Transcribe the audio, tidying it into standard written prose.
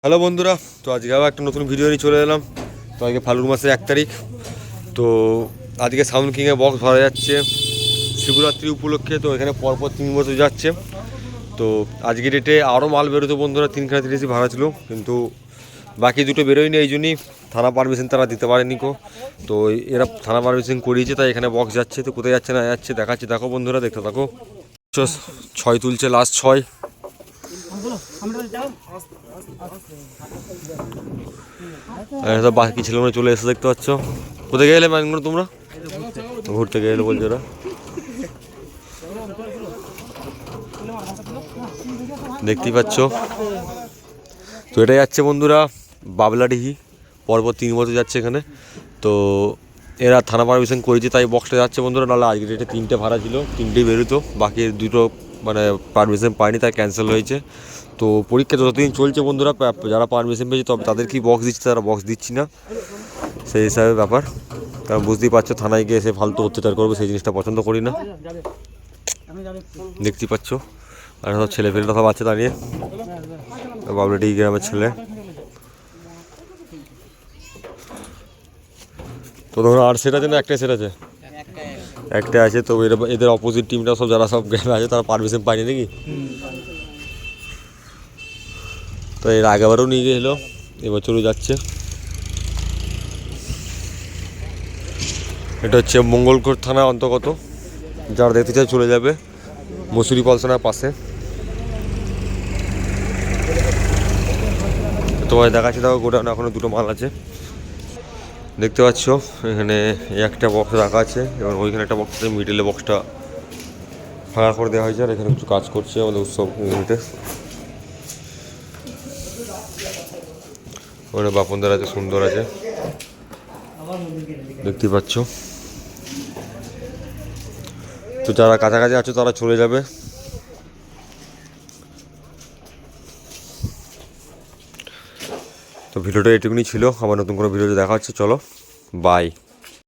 Hello বন্ধুরা, তো আজকে আবার একটা নতুন ভিডিও নিয়ে চলে এলাম। তো আজকে ফাল্গুন মাসের 1 তারিখ। তো আজকে সাউন্ড কিংয়ে বক্স ভরা যাচ্ছে শিবরাত্রি উপলক্ষে। তো এখানে পরপর 3 বছর যাচ্ছে। তো আজকে ডেটে আরও মাল বেরোতো বন্ধুরা, 3খানা 30 ভাড়া ছিল, কিন্তু বাকি দুটো বেরোয়নি। এই জন্যই থানা পারমিশন তারা দিতে পারেনি কো। তো এরা থানা পারমিশন করিয়েছে, তাই এখানে বক্স যাচ্ছে। তো কোথায় যাচ্ছে না যাচ্ছে দেখাচ্ছি, দেখো বন্ধুরা, দেখতে থাকো। 6 তুলছে, লাস্ট 6। সব বাকি ছেলেগুলো চলে এসে দেখতে পাচ্ছ। কোথায় গেলে মাইনগুলো তোমরা? ঘুরতে গেলে বলছো ওরা। দেখতেই পাচ্ছ। তো এটাই যাচ্ছে বন্ধুরা বাবলাডিহি, পরপর 3 বছর যাচ্ছে এখানে। তো এরা থানা পারমিশন করেছে, তাই বক্সটা যাচ্ছে বন্ধুরা। নাহলে আজকে ডেটে 3টে ভাড়া ছিল, 3টেই বেরোতো, বাকি দুটো মানে পারমিশন পায়নি, তাই ক্যান্সেল হয়েছে। তো পরীক্ষা যতদিন চলছে বন্ধুরা, যারা পারমিশন পেয়েছে তবে তাদেরকেই বক্স দিচ্ছে, তারা বক্স দিচ্ছি না, সেই হিসাবে ব্যাপার। কারণ বুঝতেই পারছো, থানায় গিয়ে এসে ফালতু অত্যাচার করবে, সেই জিনিসটা পছন্দ করি না। দেখতেই পাচ্ছ, আর সব ছেলে ফেলেরা সব আছে দাঁড়িয়ে, বাবলাডি গ্রামের ছেলে। তো ধরো আর সেট আছে না, একটাই সেট আছে, একটা আছে। তো এদের অপোজিট টিমটা সব যারা সব গ্রামে আছে তারা পারমিশন পায়নি নাকি। তো এর আগেবারও নিয়ে গেছিলো, এবছরও যাচ্ছে। এটা হচ্ছে মঙ্গলকোট থানা অন্তর্গত। যারা দেখতে চায় চলে যাবে, মুসুরি পলসনার পাশে। তোমার দেখাচ্ছি, দেখো গোডাউন এখনও দুটো মাল আছে, দেখতে পাচ্ছ। এখানে একটা বক্স রাখা আছে, এবং ওইখানে একটা বক্স আছে, মিডলে বক্সটা ফাঁকা করে দেওয়া হয়েছে। আর এখানে কিছু কাজ করছে আমাদের উৎসব ইউনিটে। ওখানে বাপনদার আছে, সুন্দর আছে, দেখতেই পাচ্ছ। তো যারা কাছাকাছি আছো তারা চলে যাবে। তো ভিডিওটা এটুকুনি ছিল, আবার নতুন কোনো ভিডিওতে দেখা হচ্ছে, চলো বাই।